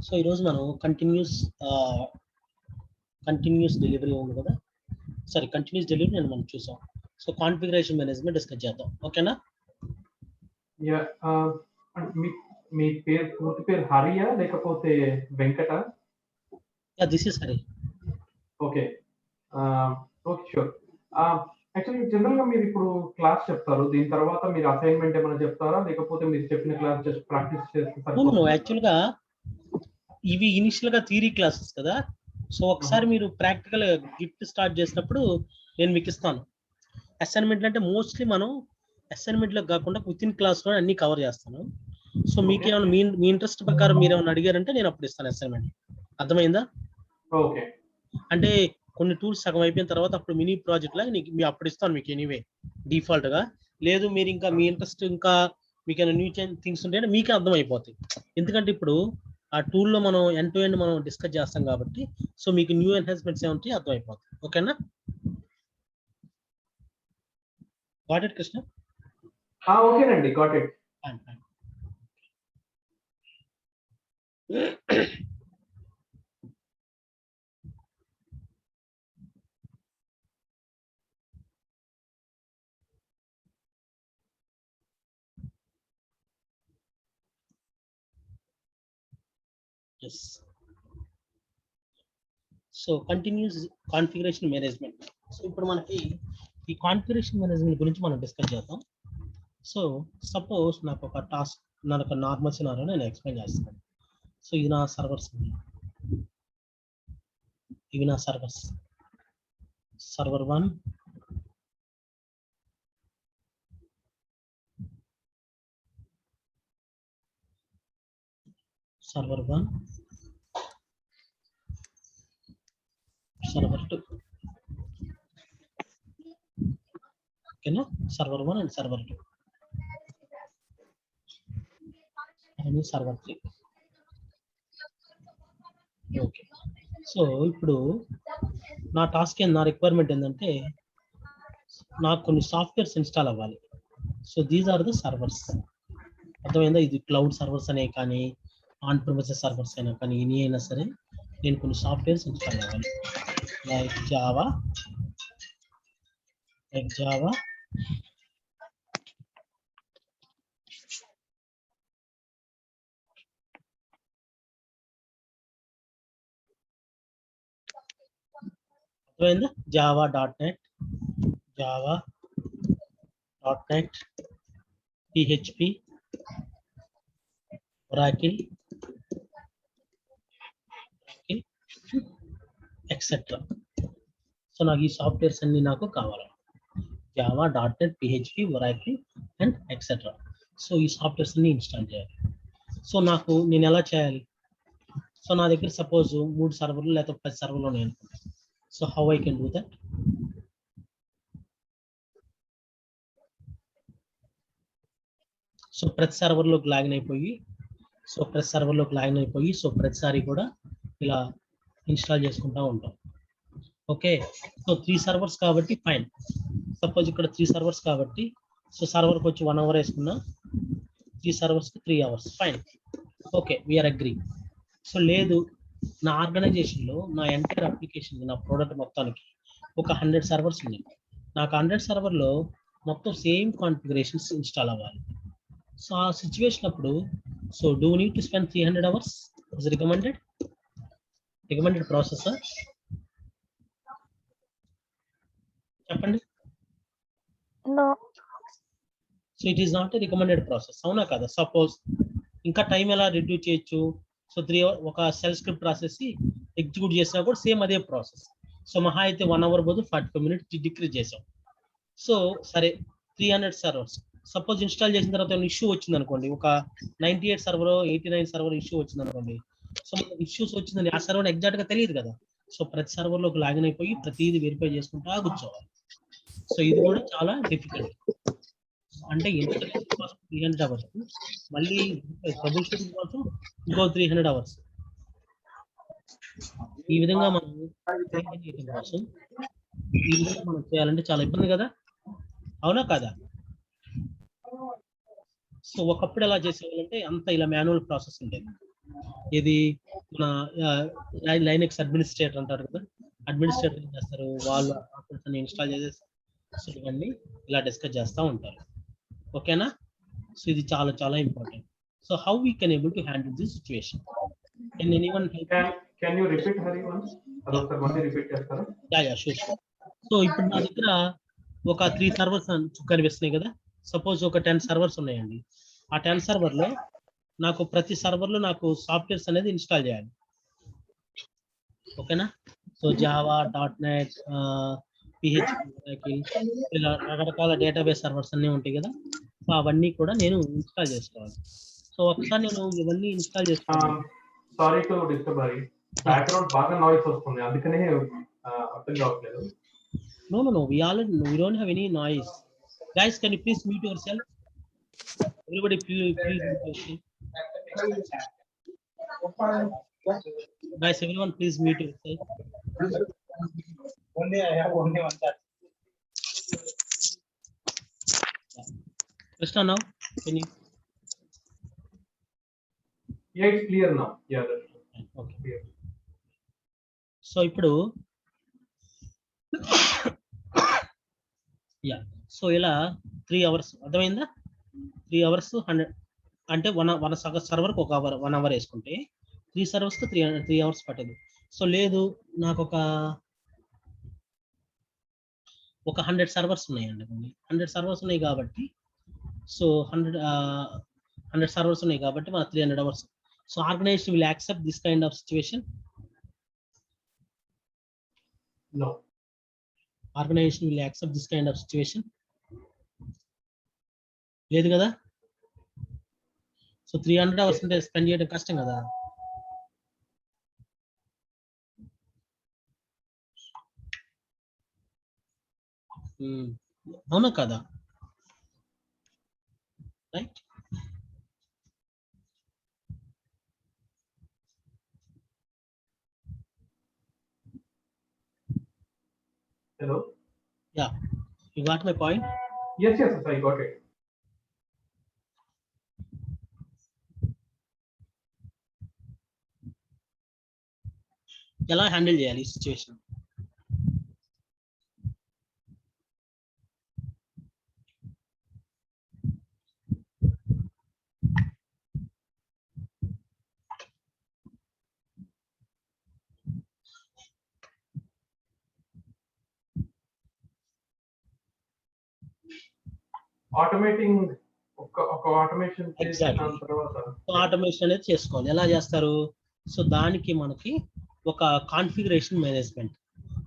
So ఈరోజు మనం continuous delivery ఉంది కదా, సారీ కంటిన్యూస్ డెలివరీ నేను మనం చూసాం. సో కాన్ఫిగరేషన్ మేనేజ్మెంట్ డిస్కస్ చేద్దాం, ఓకేనా? యా, మీ పేరు పూర్తి పేరు హరియా లేకపోతే Venkata? This is Hari. Okay, okay, sure. Actually general గా మీరు ఇప్పుడు క్లాస్ చెప్తారు, దీని తర్వాత మీరు అసైన్మెంట్ ఏమైనా చెప్తారా, లేకపోతే మీరు చెప్పిన క్లాస్ జస్ట్ ప్రాక్టీస్ చేస్తారు? యాక్చువల్ గా ఇవి ఇనిషియల్ గా థియరీ క్లాసెస్ కదా, సో ఒకసారి మీరు ప్రాక్టికల్ గిఫ్ట్ స్టార్ట్ చేసినప్పుడు నేను మీకు ఇస్తాను. అసైన్మెంట్ అంటే మోస్ట్లీ మనం అసైన్మెంట్ లో కాకుండా విత్ ఇన్ క్లాస్ లో అన్ని కవర్ చేస్తాను. సో మీకు ఏమైనా మీ ఇంట్రెస్ట్ ప్రకారం మీరు ఏమైనా అడిగారంటే నేను అప్పుడు ఇస్తాను అసైన్మెంట్. అర్థమైందా? ఓకే. అంటే కొన్ని టూల్స్ సగం అయిపోయిన తర్వాత అప్పుడు మినీ ప్రాజెక్ట్ లాగా మీ అప్పుడు ఇస్తాను మీకు ఎనీవే డిఫాల్ట్ గా. లేదు మీరు ఇంకా మీ ఇంట్రెస్ట్ ఇంకా మీకు ఏమైనా న్యూ థింగ్స్ ఉంటే మీకే అర్థం అయిపోతాయి. ఎందుకంటే ఇప్పుడు ఆ టూల్లో మనం ఎండ్ టు ఎండ్ మనం డిస్కస్ చేస్తాం కాబట్టి సో మీకు న్యూ ఎన్హాన్స్మెంట్స్ ఏమంటాయి అర్థం అయిపోతాయి. ఓకేనా? Got it Krishna? ఓకేనండి, got it. Yes. So continuous configuration management. So ఇప్పుడు మనకి ఈ కాన్ఫిగరేషన్ మేనేజ్మెంట్ గురించి మనం డిస్కస్ చేద్దాం. సో సపోజ్ నాకు ఒక టాస్క్, నాకు నార్మల్ సినారియో నేను ఎక్స్ప్లెయిన్ చేస్తాను. సో ఇది నా సర్వర్స్, ఇవి నా సర్వర్స్, సర్వర్ 1, సర్వర్ 1, సర్వర్ 2, ఓకేనా? Server 1 and server 2 and server 3. Okay. So ఇప్పుడు నా టాస్క్ నా రిక్వైర్మెంట్ ఏంటంటే నాకు కొన్ని సాఫ్ట్వేర్స్ ఇన్స్టాల్ అవ్వాలి. So these are the servers. అర్థమైందా? ఇది క్లౌడ్ సర్వర్స్ అనే కానీ ఆన్ ప్రిమిసెస్ సర్వర్స్ అయినా కానీ ఎనీ అయినా సరే నేను కొన్ని సాఫ్ట్వేర్స్ ఇన్స్టాల్ అవ్వాలి. లైక్ జావా, అర్థమైందా? జావా.net, PHP, Oracle, ఎక్సెట్రా. సో నాకు ఈ సాఫ్ట్వేర్స్ అన్ని నాకు కావాలి. Java.net, PHP, Oracle and etcetera. So ఈ సాఫ్ట్వేర్స్ అన్ని ఇన్స్టాల్ చేయాలి. సో నేను ఎలా చేయాలి? సో నా దగ్గర సపోజ్ 3 సర్వర్లు లేదా 10 సర్వర్లు ఉన్నాయి. So how I can do that? So ప్రతి సర్వర్లోకి లాగిన్ అయిపోయి సో ప్రతిసారి కూడా ఇలా ఇన్స్టాల్ చేసుకుంటా ఉంటాం. ఓకే. సో 3 సర్వర్స్ కాబట్టి ఫైన్. సపోజ్ ఇక్కడ 3 సర్వర్స్ కాబట్టి సో సర్వర్కి వచ్చి 1 అవర్ వేసుకున్నా, 3 సర్వర్స్కి 3 hours, fine. Okay, we are agree. So లేదు, నా ఆర్గనైజేషన్లో నా ఎంటైర్ అప్లికేషన్ నా ప్రోడక్ట్ మొత్తానికి ఒక 100 సర్వర్స్ ఉన్నాయి. నాకు 100 సర్వర్లో మొత్తం సేమ్ కాన్ఫిగరేషన్స్ ఇన్స్టాల్ అవ్వాలి. సో ఆ సిచ్యువేషన్ అప్పుడు so do need to spend 300 hours is recommended process? చెప్పండి. So it is not a recommended process, అవునా కదా? సపోజ్ ఇంకా టైం ఎలా రిడ్యూస్ చేయొచ్చు? సో 3 hours ఒక సెల్ స్క్రిప్ట్ రాసేసి ఎగ్జిక్యూట్ చేసినా కూడా సేమ్ అదే ప్రాసెస్. సో మహా అయితే 1 అవర్ బదులు 45 minutes డిక్రీజ్ చేసాం. సో సరే 300 సర్వర్స్ సపోజ్ ఇన్స్టాల్ చేసిన తర్వాత ఇష్యూ వచ్చింది అనుకోండి, ఒక 98 సర్వర్ 89 సర్వర్ ఇష్యూ వచ్చింది అనుకోండి. సో మనకి ఇష్యూస్ వచ్చిందని ఆ సర్వర్ ఎగ్జాక్ట్ గా తెలియదు కదా. సో ప్రతి సర్వర్ లోకి లాగిన్ అయిపోయి ప్రతిదీ వెరిఫై చేసుకుంటా కూర్చోవాలి. సో ఇది కూడా చాలా డిఫికల్ట్. అంటే 300 అవర్స్, మళ్ళీ ట్రబుల్ షూటింగ్ కోసం ఇంకో 300 అవర్స్. ఈ విధంగా మనం చేయాలంటే చాలా ఇబ్బంది కదా, అవునా కదా? సో ఒకప్పుడు ఎలా చేసేవాళ్ళంటే అంత ఇలా మాన్యువల్ ప్రాసెస్ ఉండేది. ఇది మన లైనెక్స్ అడ్మినిస్ట్రేటర్ అంటారు కదా, అడ్మినిస్ట్రేటర్ ఏం చేస్తారు, వాళ్ళు ఇన్స్టాల్ చేసేసి సో ఇవన్నీ ఇలా డిస్కస్ చేస్తూ ఉంటారు. ఓకేనా? సో ఇది చాలా చాలా important. So how we can able to handle this situation? Can anyone help? Can you repeat Hari once? అదొకసారి మళ్ళీ రిపీట్ చేస్తారా? Yeah sure. సో ఇప్పుడు నా దగ్గర ఒక 3 సర్వర్స్ కనిపిస్తున్నాయి కదా. సపోజ్ ఒక 10 సర్వర్స్ ఉన్నాయండి. ఆ 10 సర్వర్లో నాకు ప్రతి సర్వర్లో నాకు సాఫ్ట్వేర్స్ అనేది ఇన్స్టాల్ చేయాలి. ఓకేనా? సో జావా, .NET, PHP, ఇలా రకరకాల డేటాబేస్ సర్వర్స్ అన్నీ ఉంటాయి కదా. సో అవన్నీ కూడా నేను ఇన్స్టాల్ చేసుకోవాలి. సో ఒకసారి నేను ఇవన్నీ ఇన్స్టాల్ చేసుకోవాలి. Sorry to disturb Hari, background బాగా నాయిస్ వస్తుంది, అందుకనే అర్థం కావట్లేదు. No, we don't have any noise. Guys, can you please mute yourself? Everybody please mute yourself. Guys, everyone please mute yourself. Only I have only one chat. Krishna, now can you? Yeah, it's clear now. Yeah, that's Okay. clear. So ఇప్పుడు yeah so ఇలా 3 hours అర్థమైందా? 3 hours 100 అంటే one సర్వర్కి 1 hour వేసుకుంటే 3 సర్వర్స్కి 3 hours పట్టదు. So లేదు నాకు ఒక 100 సర్వర్స్ ఉన్నాయండి. 100 సర్వర్స్ ఉన్నాయి కాబట్టి సో 100 సర్వర్స్ ఉన్నాయి కాబట్టి మన 300 hours. So organization will accept this kind of situation? No. Organization will accept this kind of situation? లేదు కదా. సో 300 అవర్స్ అంటే స్పెండ్ చేయడం కష్టం కదా. అవునా కదా? Right. Hello? Yeah. You got my point? Yes, I got it. ఎలా handle చేయాలి ఈ సిచ్యువేషన్? ఆటోమేటింగ్ ఒక ఆటోమేషన్ చేసిన తర్వాత ఆటోమేషన్ అనేది చేసుకోవాలి. ఎలా చేస్తారు? సో దానికి మనకి ఒక configuration management,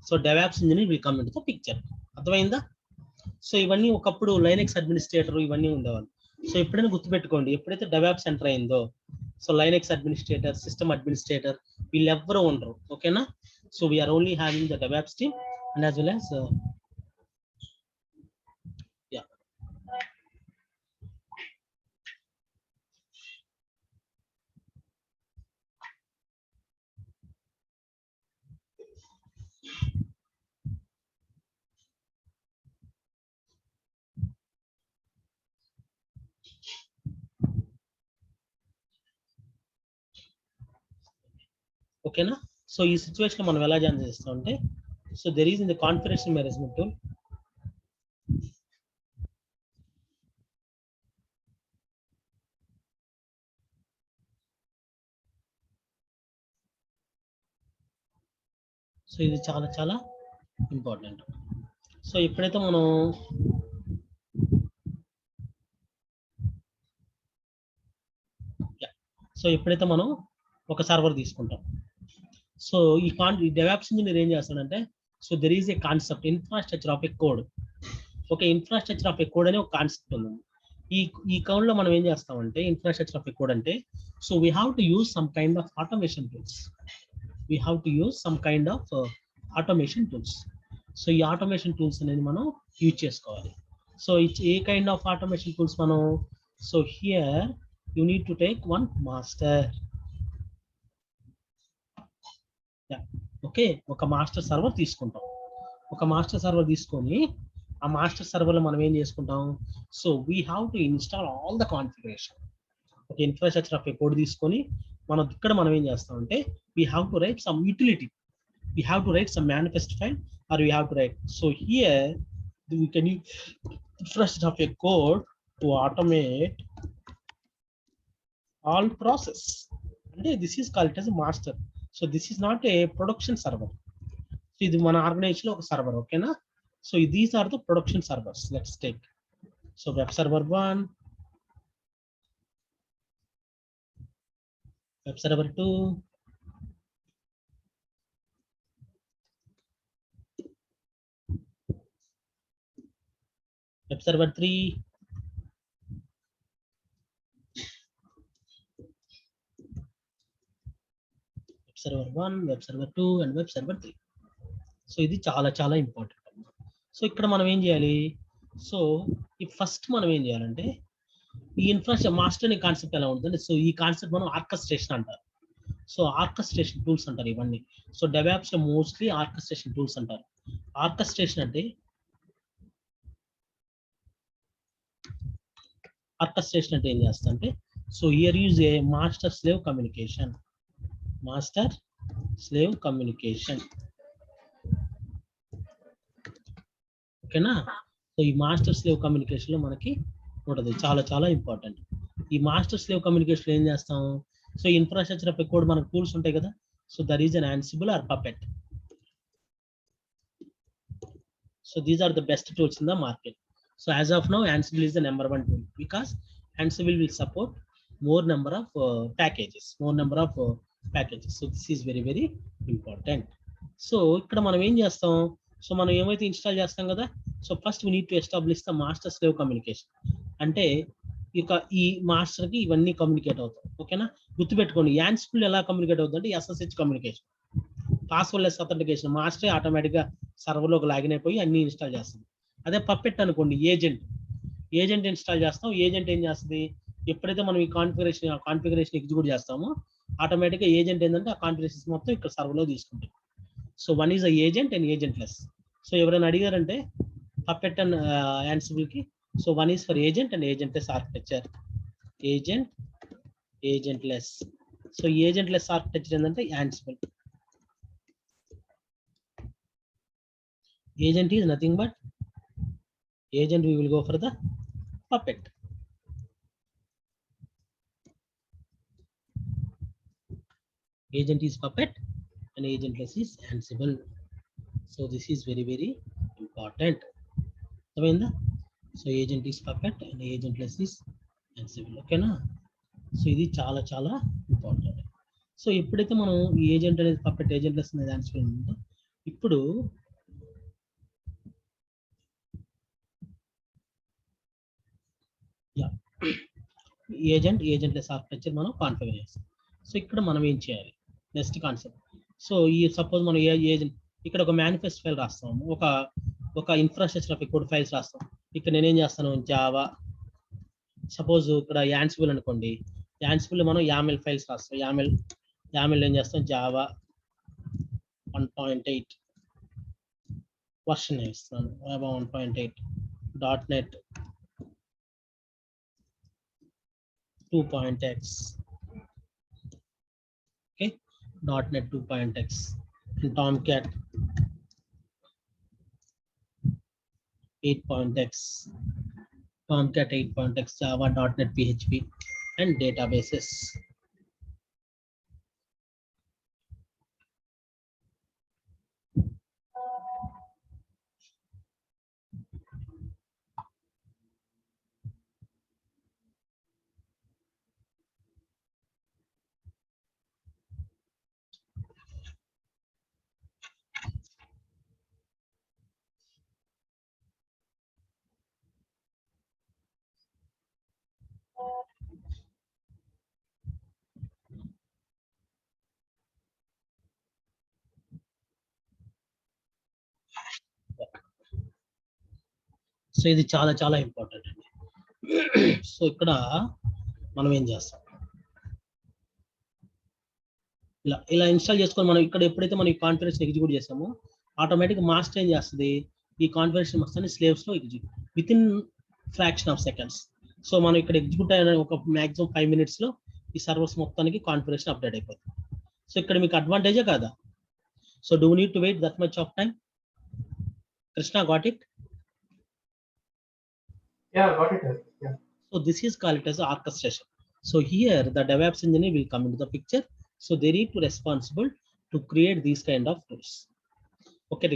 so DevOps engineer will come into the picture. అర్థమైందా? సో ఇవన్నీ ఒకప్పుడు లైనెక్స్ అడ్మినిస్ట్రేటర్ ఇవన్నీ ఉండేవాళ్ళు. సో ఎప్పుడైనా గుర్తుపెట్టుకోండి, ఎప్పుడైతే డెవాప్స్ ఎంటర్ అయిందో so Linux administrator, system administrator వీళ్ళు ఎవ్వరూ ఉండరు. ఓకేనా? So we are only having the DevOps team and as well as ఓకేనా? సో ఈ సిచ్యువేషన్ మనం ఎలా జాయిన్ చేస్తాం అంటే, so there is in the configuration management tool. So ఇది చాలా చాలా ఇంపార్టెంట్. సో ఎప్పుడైతే మనం ఒక సర్వర్ తీసుకుంటాం, సో ఈ డెవాప్స్ ఇంజనీర్ ఏం చేస్తాడంటే, so there is a concept infrastructure of a code. Okay, infrastructure of a code అనే ఒక కాన్సెప్ట్ ఉంది. ఈ కౌంట్ లో మనం ఏం చేస్తామంటే, ఇన్ఫ్రాస్ట్రక్చర్ ఆఫ్ ఎ కోడ్ అంటే, so we have to use some kind of automation tools. So ఈ ఆటోమేషన్ టూల్స్ అనేది మనం యూజ్ చేసుకోవాలి. సో ఏ కైండ్ ఆఫ్ ఆటోమేషన్ టూల్స్ మనం, so here you need to take one master. Okay, ఒక master server తీసుకుంటాం. ఒక మాస్టర్ సర్వర్ తీసుకొని ఆ మాస్టర్ సర్వర్ లో మనం ఏం చేసుకుంటాం, so we have to install all the configuration. ఒక ఇన్ఫ్రాస్ట్రక్చర్ ఆఫ్ ఏ కోడ్ తీసుకొని మనం ఏం చేస్తామంటే we have to write some utility, we have to write some manifest file, or we have to write. So here we can use first of a code to automate all process. And this is called as a master. So this is not a production server. So ఇది మన organisation లో ఒక server, ఓకేనా? So these are the production servers. Let's take so web server 1, web server 2, web server 3, web server 1, web server 2 and web server 3. So ఇది చాలా చాలా important. So ఇక్కడ మనం ఏం చేయాలి? సో ఈ ఫస్ట్ మనం ఏం చేయాలంటే ఈ ఇన్ఫ్రాస్ట్రక్చర్ మాస్టర్ అనే కాన్సెప్ట్ ఎలా ఉంటుంది? సో ఈ కాన్సెప్ట్ మనం ఆర్కెస్ట్రేషన్ అంటారు. సో ఆర్కెస్ట్రేషన్ టూల్స్ అంటారు ఇవన్నీ. So DevOps mostly orchestration tools అంటారు. ఆర్కెస్ట్రేషన్ అంటే ఏం చేస్తా అంటే so here use a master slave communication. Master slave communication, ఓకేనా? సో ఈ మాస్టర్ స్లేవ్ కమ్యూనికేషన్ లో మనకి ఉంటుంది, చాలా చాలా ఇంపార్టెంట్. ఈ మాస్టర్ స్లేవ్ కమ్యూనికేషన్ లో ఏం చేస్తాం? సో ఇన్ఫ్రాస్ట్రక్చర్ ఆఫ్ కోడ్ మనకు టూల్స్ ఉంటాయి కదా. So there is an Ansible or Puppet. So these are the best tools in the market. So as of now Ansible is the number 1 tool because Ansible will support more number of packages. So this is very very important. So ఇక్కడ మనం ఏం చేస్తాం? So మనం ఏమైతే install చేస్తాం కదా, so first we need to establish the master slave communication. అంటే ఇక ఈ మాస్టర్ కి ఇవన్నీ కమ్యూనికేట్ అవుతాయి, ఓకేనా? గుర్తుపెట్టుకోండి, Ansible ఎలా కమ్యూనికేట్ అవుతుంది అంటే SSH communication, passwordless authentication. Master automatic గా సర్వర్ లోకి లాగిన్ అయిపోయి అన్ని ఇన్స్టాల్ చేస్తుంది. అదే పప్పెట్ అనుకోండి, ఏజెంట్ ఇన్స్టాల్ చేస్తాం. ఏజెంట్ ఏం చేస్తుంది? ఎప్పుడైతే మనం ఈ కాన్ఫిగరేషన్ ఎగ్జిక్యూట్ చేస్తామో ఆటోమేటిక్ గా ఏజెంట్ ఏంటంటే ఆ కాన్ఫిగరేషన్స్ మొత్తం ఇక్కడ సర్వర్ లో తీసుకుంటుంది. So one is agent and agentless. So ఎవరైనా అడిగారంటే పప్పెట్ అండ్ Ansible కి, so one is for agent and agentless architecture. Agentless. So agentless architecture ఏంటంటే Ansible. Agent is nothing but agent. We will go for the Puppet. Agent is Puppet and agentless is Ansible. So this is very very important. So agent is Puppet and agentless is Ansible. Okay na? So ఇది చాలా చాలా important. So ఎప్పుడైతే మనం ఈ agent అనేది puppet, agentless అనేది Ansible ఉందో, ఇప్పుడు ఏజెంట్లెస్ ఆర్కిటెక్చర్ మనం కాన్ఫిగర్ చేస్తాం. సో ఇక్కడ మనం ఏం చేయాలి? Next concept. సో ఈ సపోజ్ మనం ఏజెంట్ ఇక్కడ ఒక మేనిఫెస్ట్ ఫైల్ రాస్తాము, ఒక ఇన్ఫ్రాస్ట్రక్చర్ ఆఫ్ కోడ్ ఫైల్స్ రాస్తాం. ఇక్కడ నేనేం చేస్తాను? జావా. సపోజ్ ఇక్కడ Ansible అనుకోండి, Ansible మనం YAML ఫైల్స్ రాస్తాం. YAML ఏం చేస్తాం? జావా 1.8 వర్షన్ ఇస్తాను, 1.8 .NET 2.x. Okay, .NET 2.x and Tomcat 8.x, Tomcat 8.x, Java, .NET PHP and databases. So ఇది చాలా చాలా ఇంపార్టెంట్ అండి. సో ఇక్కడ మనం ఏం చేస్తాం? ఇలా ఇన్స్టాల్ చేసుకొని మనం ఇక్కడ ఎప్పుడైతే మనం ఈ కాన్ఫిగరేషన్ ఎగ్జిక్యూట్ చేస్తామో ఆటోమేటిక్ మాస్టర్ ఏం చేస్తుంది? ఈ కాన్ఫిగరేషన్ మొత్తాన్ని స్లేవ్స్ లో with in fraction of seconds. So మనం ఇక్కడ ఎగ్జిక్యూట్ అయిన ఒక మాక్సిమం 5 minutes లో ఈ సర్వర్స్ మొత్తానికి కాన్ఫిగరేషన్ అప్డేట్ అయిపోతుంది. సో ఇక్కడ మీకు అడ్వాంటేజే కాదా? So do need to wait that much of time? Krishna, got it? Yeah, got it. Yeah. So this is called it as orchestration. So here the DevOps engineer will come into the picture. So they need to responsible to create these kind of tools. Okay,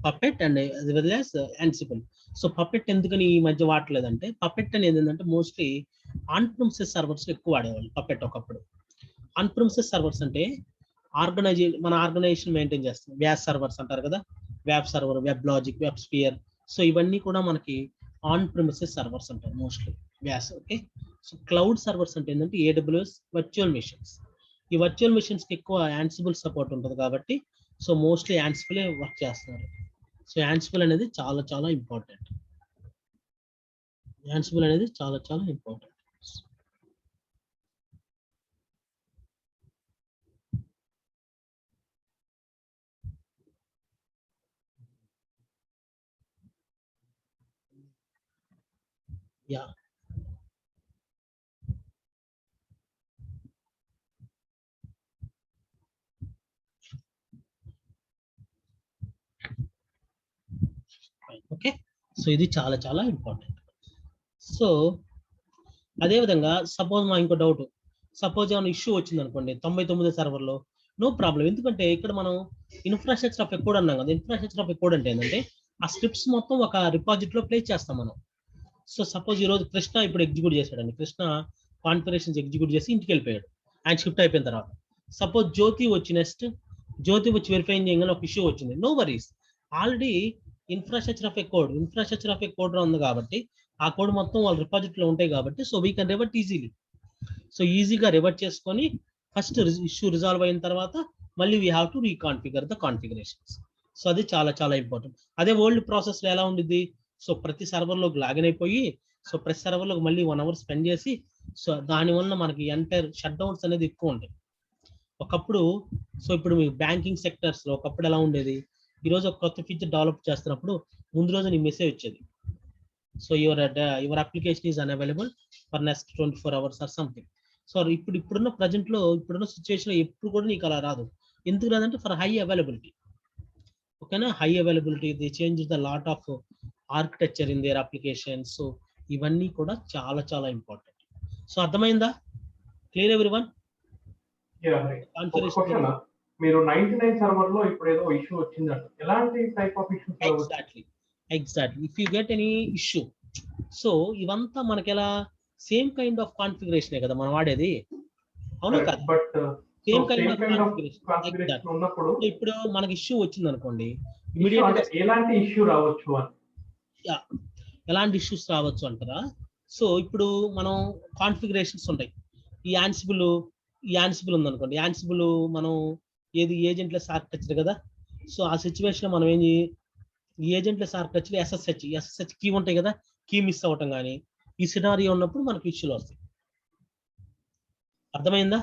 Puppet and as well as Ansible. So Puppet ఎందుకని ఈ మధ్య వాడలేదంటే, Puppet అనేది ఏంటంటే mostly on premises servers ఎక్కువ వాడేవాళ్ళు Puppet ఒకప్పుడు. On premises servers అంటే మన ఆర్గనైజేషన్ మెయింటైన్ చేస్తాం. వ్యాస్ సర్వర్స్ అంటారు కదా, web server, web logic, web sphere. So ఇవన్నీ కూడా మనకి ఆన్ ప్రిమిసెస్ సర్వర్స్ అంటారు మోస్ట్లీ వ్యాస్. ఓకే, సో క్లౌడ్ సర్వర్స్ అంటే ఏంటంటే AWS వర్చువల్ మిషన్స్. ఈ వర్చువల్ మిషన్స్ కి ఎక్కువ యాన్సిబుల్ సపోర్ట్ ఉంటుంది కాబట్టి సో మోస్ట్లీ యాన్సిబుల్ వర్క్ చేస్తున్నారు. సో యాన్సిబుల్ అనేది చాలా చాలా ఇంపార్టెంట్. యాన్సిబుల్ అనేది చాలా చాలా ఇంపార్టెంట్. Yeah, okay. సో ఇది చాలా చాలా ఇంపార్టెంట్. సో అదేవిధంగా సపోజ్ మా ఇంకో డౌట్, సపోజ్ ఏమైనా ఇష్యూ వచ్చింది అనుకోండి 99 సర్వర్లో, నో ప్రాబ్లం. ఎందుకంటే ఇక్కడ మనం ఇన్ఫ్రాస్ట్రక్చర్ ఆఫ్ ఎకోడ్ అన్నాం కదా. ఇన్ఫ్రాస్ట్రక్చర్ ఆఫ్ ఎకోడ్ అంటే ఏంటంటే ఆ స్క్రిప్ట్స్ మొత్తం ఒక రిపాజిటరీలో ప్లేస్ చేస్తాం మనం. సో సపోజ్ ఈరోజు కృష్ణ ఇప్పుడు ఎగ్జిక్యూట్ చేశాడండి, కృష్ణ కాన్ఫిగరేషన్స్ ఎగ్జిక్యూట్ చేసి ఇంటికి వెళ్ళిపోయాడు ఆయన షిఫ్ట్ అయిపోయిన తర్వాత. సపోజ్ జ్యోతి వచ్చి నెక్స్ట్ జ్యోతి వచ్చి వెరిఫై చేయగానే ఒక ఇష్యూ వచ్చింది, no worries, already infrastructure of a code ఉంది కాబట్టి ఆ కోడ్ మొత్తం వాళ్ళ రిపాజిటరీలో ఉంటాయి కాబట్టి so we can revert easily. So ఈజీగా రివర్ట్ చేసుకొని ఫస్ట్ ఇష్యూ రిజాల్వ్ అయిన తర్వాత మళ్ళీ we have to reconfigure the configurations. So అది చాలా చాలా ఇంపార్టెంట్. అదే ఓల్డ్ ప్రాసెస్ లో ఎలా ఉండిద్ది, సో ప్రతి సర్వర్లోకి లాగిన్ అయిపోయి సో ప్రతి సర్వర్లోకి మళ్ళీ 1 hour స్పెండ్ చేసి సో దానివల్ల మనకి ఎంటైర్ షట్ డౌన్స్ అనేది ఎక్కువ ఉంటాయి ఒకప్పుడు. సో ఇప్పుడు మీ బ్యాంకింగ్ సెక్టర్స్ లో ఒకప్పుడు ఎలా ఉండేది, ఈ రోజు ఒక కొత్త ఫీచర్ డెవలప్ చేస్తున్నప్పుడు ముందు రోజు నీ మెసేజ్ వచ్చేది, so your application is unavailable for next 24 hours or something. So ఇప్పుడున్న సిచ్యువేషన్ లో ఎప్పుడు కూడా నీకు అలా రాదు. ఎందుకు రాదంటే ఫర్ హై అవైలబిలిటీ. ఓకేనా, high availability, the change the lot of architecture in their application. So ఇవన్నీ కూడా చాలా చాలా ఇంపార్టెంట్. సో అర్థమైందా? Clear everyone? మీరు 99 సర్వర్ లో ఇప్పుడు ఏదో ఇష్యూ వచ్చిందంట, ఎలాంటి type of issues? Exactly if you get any issue, so ఇవంతా మనకి ఎలా సేమ్ కైండ్ ఆఫ్ కాన్ఫిగరేషన్ కదా మనం వాడేది, అవును కదా? But same kind of configuration ఉన్నప్పుడు ఇప్పుడు మనకి ఇష్యూ వచ్చింది అనుకోండి, ఎలాంటి ఇష్యూ రావచ్చు అని, ఎలాంటి ఇష్యూస్ రావచ్చు అంటారా? సో ఇప్పుడు మనం కాన్ఫిగరేషన్స్ ఉంటాయి. ఈ యాన్సిబుల్ ఉందనుకోండి, యాన్సిబుల్ మనం ఏది ఏజెంట్లెస్ ఆర్కిటెక్చర్ కదా. సో ఆ సిచ్యువేషన్ లో మనం ఈ ఏజెంట్లెస్ ఆర్కిటెక్చర్ ఎస్ఎస్హెచ్ కీ ఉంటాయి కదా, కీ మిస్ అవ్వటం కానీ ఈ సినారియో ఉన్నప్పుడు మనకు ఇష్యూలు వస్తాయి. అర్థమైందా?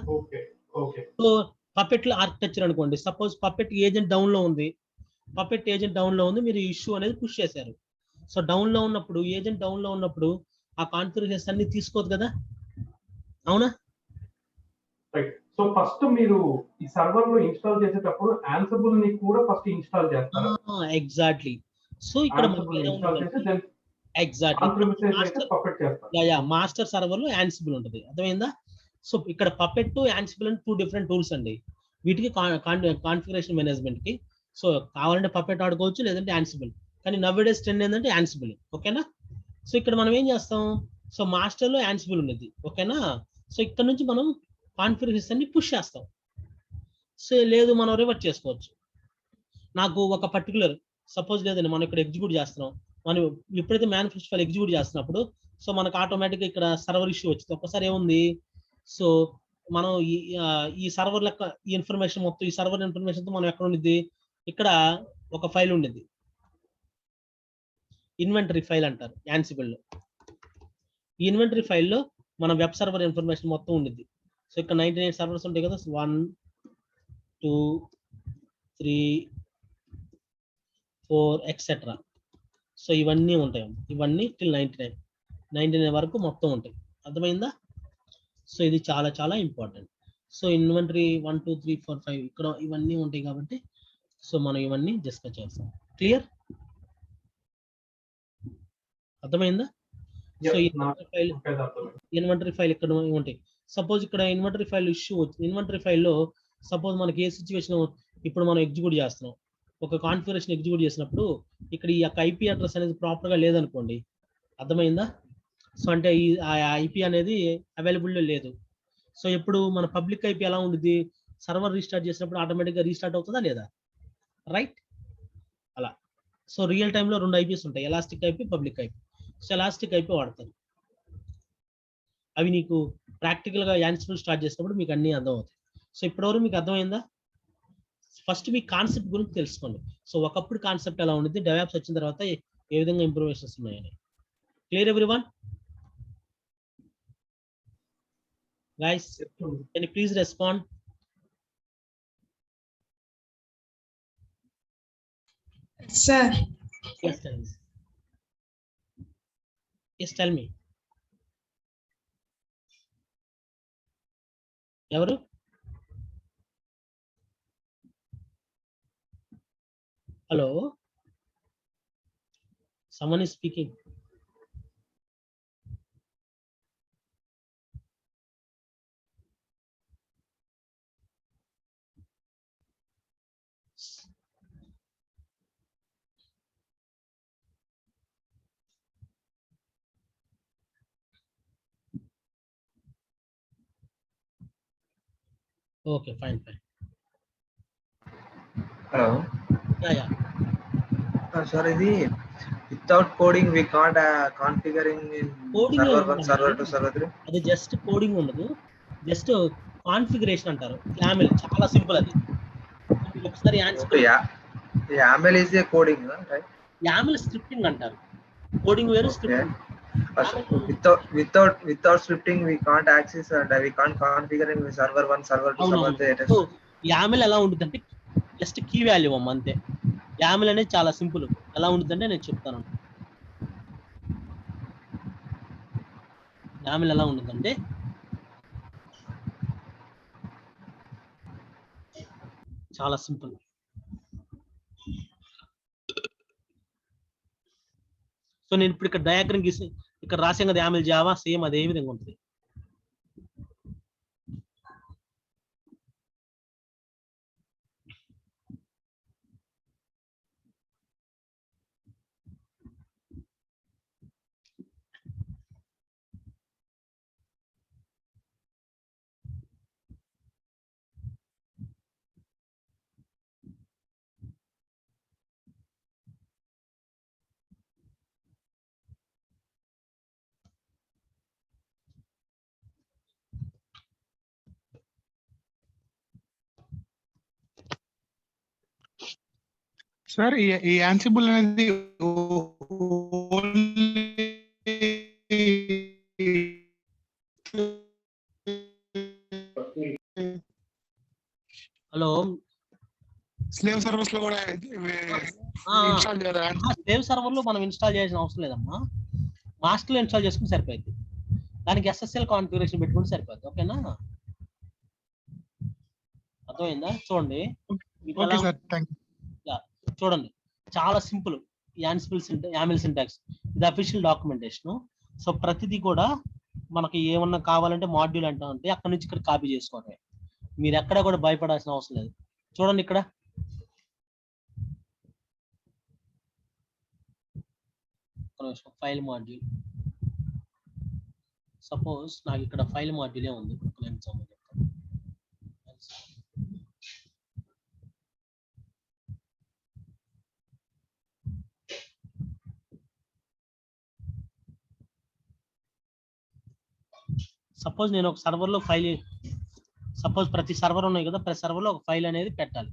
సో పపెట్ ఆర్కిటెక్చర్ అనుకోండి, సపోజ్ పపెట్ ఏజెంట్ డౌన్ లో ఉంది, మీరు ఇష్యూ అనేది పుష్ చేశారు. సో డౌన్ లో ఉన్నప్పుడు ఏజెంట్ డౌన్ లో ఉన్నప్పుడు ఆ కాన్ఫిగరేషన్స్ అన్ని తీసుకోదు కదా, అవునా? సో ఫస్ట్ మీరు ఈ సర్వర్ లో ఇన్స్టాల్ చేసేటప్పుడు Ansible ని కూడా ఫస్ట్ ఇన్స్టాల్ చేస్తారు. ఎగ్జాక్ట్లీ. సో ఇక్కడ మాస్టర్ సర్వర్ లో Ansible ఉంటుంది, అర్థమైందా? సో ఇక్కడ పపెట్ టు Ansible అని 2 different టూల్స్ అండి. వీటికి కాన్ఫిగరేషన్ మేనేజ్మెంట్ కి సో కావాలంటే పపెట్ ఆడుకోవచ్చు, లేదంటే Ansible. కానీ నవ్వేడేస్ ట్రెండ్ ఏంటంటే Ansible, ఓకేనా? సో ఇక్కడ మనం ఏం చేస్తాం, సో మాస్టర్ లో Ansible ఉండేది, ఓకేనా? సో ఇక్కడ నుంచి మనం కాన్ఫిగరేషన్స్ అన్ని పుష్ చేస్తాం. సో లేదు మనం రివర్ట్ చేసుకోవచ్చు. నాకు ఒక పర్టికులర్ సపోజ్ లేదండి, మనం ఇక్కడ ఎగ్జిక్యూట్ చేస్తున్నాం, మనం ఎప్పుడైతే మేనిఫెస్టో ఫైల్ ఎగ్జిక్యూట్ చేస్తున్నప్పుడు సో మనకు ఆటోమేటిక్గా ఇక్కడ సర్వర్ ఇష్యూ వచ్చింది. ఒక్కసారి ఏముంది, సో మనం ఈ సర్వర్ లెక్క ఈ ఇన్ఫర్మేషన్ మొత్తం ఈ సర్వర్ ఇన్ఫర్మేషన్తో మనం ఎక్కడ ఉండిద్ది, ఇక్కడ ఒక ఫైల్ ఉండిద్ది, ఇన్వెంటరీ ఫైల్ అంటారు Ansible లో. ఈ ఇన్వెంటరీ ఫైల్లో మన వెబ్ సర్వర్ ఇన్ఫర్మేషన్ మొత్తం ఉండిద్ది. సో ఇక్కడ 99 సర్వర్స్ ఉంటాయి కదా, 1 2 3 4 ఎక్సెట్రా. సో ఇవన్నీ ఉంటాయి, ఇవన్నీ టిల్ 99 వరకు మొత్తం ఉంటాయి. అర్థమైందా? సో ఇది చాలా చాలా ఇంపార్టెంట్. సో ఇన్వెంటరీ 1 2 3 4 5 ఇక్కడ ఇవన్నీ ఉంటాయి కాబట్టి సో మనం ఇవన్నీ డిస్కస్ చేస్తాం. క్లియర్? అర్థమైందా? సో ఇన్వెంటరీ ఫైల్ ఇక్కడ ఉంటాయి. సపోజ్ ఇక్కడ ఇన్వెంటరీ ఫైల్ ఇష్యూ వచ్చింది. ఇన్వెంటరీ ఫైల్లో సపోజ్ మనకి ఏ సిచ్యువేషన్ ఇప్పుడు మనం ఎగ్జిక్యూట్ చేస్తున్నాం, ఒక కాన్ఫిగరేషన్ ఎగ్జిక్యూట్ చేసినప్పుడు ఇక్కడ ఈ యొక్క ఐపీ అడ్రస్ అనేది ప్రాపర్ గా లేదనుకోండి, అర్థమైందా? సో అంటే ఈ ఐపీ అనేది అవైలబుల్ లేదు. సో ఇప్పుడు మన పబ్లిక్ ఐపీ ఎలా ఉంటుంది, సర్వర్ రీస్టార్ట్ చేసినప్పుడు ఆటోమేటిక్ గా రీస్టార్ట్ అవుతుందా లేదా, రైట్? అలా. సో రియల్ టైమ్ లో 2 ఐపీస్ ఉంటాయి, elastic IP, public IP. So elastic IP వాడతారు. అవి నీకు ప్రాక్టికల్ గా యాన్సిబుల్ స్టార్ట్ చేసినప్పుడు మీకు అన్ని అర్థం అవుతాయి. సో ఇప్పటివరకు మీకు అర్థమైందా? ఫస్ట్ మీ కాన్సెప్ట్ గురించి తెలుసుకోండి. సో ఒకప్పుడు కాన్సెప్ట్ ఎలా ఉంటుంది, డెవలప్స్ వచ్చిన తర్వాత ఏ విధంగా ఇంప్రూవేషన్స్ ఉన్నాయని. Clear everyone? Guys can you please respond? Sir, Yes, tell me. Yes, tell me. ఎవరు? Hello, someone is speaking. Okay, fine. Hello. Yeah. Sir, ఇది without coding we can't configuring in Coding server ఏముండదు 1, server 2, server 3. అది just coding ఉండదు, just configuration అంటారు. YAML చాలా simple అది. ఒకసారి Okay, yeah. YAML is a coding, right? YAML scripting అంటారు. Coding వేరు, scripting. Without scripting we can't access and we can't configure in server 1, server 2, server 3. So YAML ఎలా ఉంటుందంటే just key value అమ్మ, అంతే. YAML అనేది చాలా సింపుల్. ఎలా ఉంటుందంటే నేను చెప్తాను. YAML ఎలా ఉంటుందంటే చాలా సింపుల్. సో నేను ఇప్పుడు ఇక్కడ డయాగ్రామ్ గీసి ఇక్కడ రాసాం కదా YAML జావా, సేమ్ అదే విధంగా ఉంటుంది. సార్ ఈ యాన్సిబుల్ అనేది హలో, స్లేవ్ సర్వర్స్ లో కూడా ఇన్స్టాల్ చేయాలి. స్లేవ్ సర్వర్ లో మనం ఇన్స్టాల్ చేయాల్సిన అవసరం లేదమ్మా, మాస్టర్ లో ఇన్స్టాల్ చేసుకుని సరిపోయింది. దానికి SSL కాన్ఫిగరేషన్ పెట్టుకుంటే సరిపోద్ది. ఓకేనా? అర్థమైందా? చూడండి, ఓకే సార్, థాంక్యూ. చూడండి చాలా సింపుల్. YAML సింటాక్స్ ఇది అఫీషియల్ డాక్యుమెంటేషన్. సో ప్రతిదీ కూడా మనకి ఏమన్నా కావాలంటే మాడ్యూల్ అంటా ఉంటే అక్కడ నుంచి ఇక్కడ కాపీ చేసుకోవడమే. మీరు ఎక్కడ కూడా భయపడాల్సిన అవసరం లేదు. చూడండి ఇక్కడ ఫైల్ మాడ్యూల్. సపోజ్ నాకు ఇక్కడ ఫైల్ మాడ్యూలే ఉంది. సపోజ్ నేను ఒక సర్వర్ లో ఫైల్, సపోజ్ ప్రతి సర్వర్ ఉన్నాయి కదా, ప్రతి సర్వర్ లో ఒక ఫైల్ అనేది పెట్టాలి.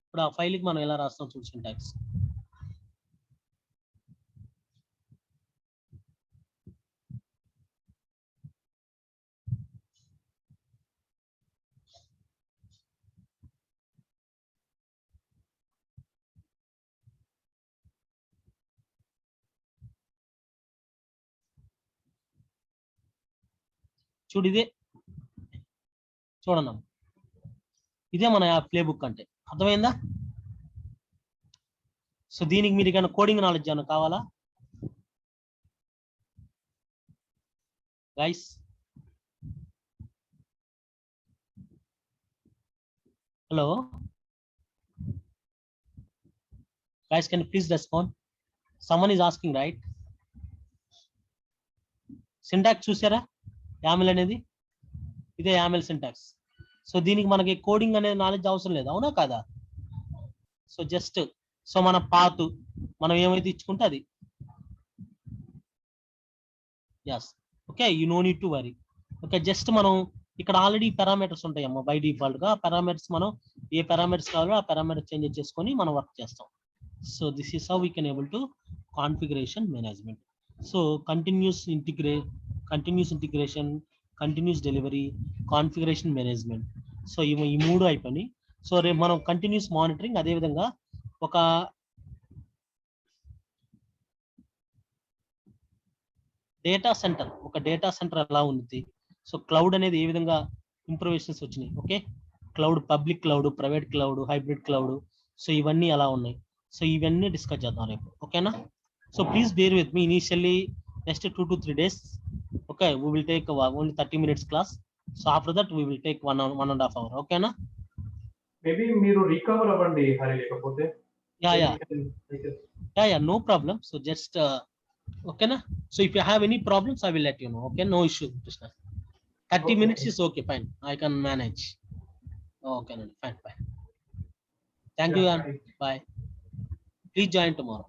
ఇప్పుడు ఆ ఫైల్ కి మనం ఎలా రాస్తాం చూసి సింటాక్స్. చూడు ఇదే చూడండి, ఇదే మన ప్లే బుక్ అంటే, అర్థమైందా? సో దీనికి మీరు ఏమైనా కోడింగ్ నాలెడ్జ్ ఏమైనా కావాలా guys? Hello guys, can you please respond? Someone is asking, right? Syntax చూసారా? YAML అనేది ఇదే YAML syntax. సో దీనికి మనకి కోడింగ్ అనే నాలెడ్జ్ అవసరం లేదు, అవునా కదా? సో జస్ట్ సో మన పాత్ మనం ఏమైతే ఇచ్చుకుంటే అది. yes, okay, you know need to worry. Okay, just మనం ఇక్కడ ఆల్రెడీ పారామీటర్స్ ఉంటాయమ్మా బై డిఫాల్ట్ గా. పారామీటర్స్ మనం ఏ పారామీటర్స్ కావాలో ఆ పారామీటర్ చేంజ్ చేసుకొని మనం వర్క్ చేస్తాం. So this is how we can able to configuration management. So continuous integration, continuous delivery, configuration management. So ఈ మూడు అయిపోయి. సో రేపు మనం కంటిన్యూస్ మానిటరింగ్, అదే విధంగా ఒక డేటా సెంటర్ ఎలా ఉంది, సో క్లౌడ్ అనేది ఏ విధంగా ఇంప్రూవేషన్స్ వచ్చినాయి. Okay, cloud, public cloud, private cloud, hybrid cloud, so ఇవన్నీ ఎలా ఉన్నాయి, సో ఇవన్నీ డిస్కస్ చేద్దాం రేపు. ఓకేనా? So please bear with me initially next 2 to 3 days. Okay, we will take only 30 minutes class. So after that we will take 1.5 hours. ఓకేనా? Maybe మీరు recover అవ్వండి హరి, లేకపోతే yeah, no problem. So just ఓకేనా? So if you have any problems I will let you know. Okay, no issue Krishna. 30 minutes is okay, fine, I can manage. Okay, fine, bye. Thank you and bye. Please join tomorrow.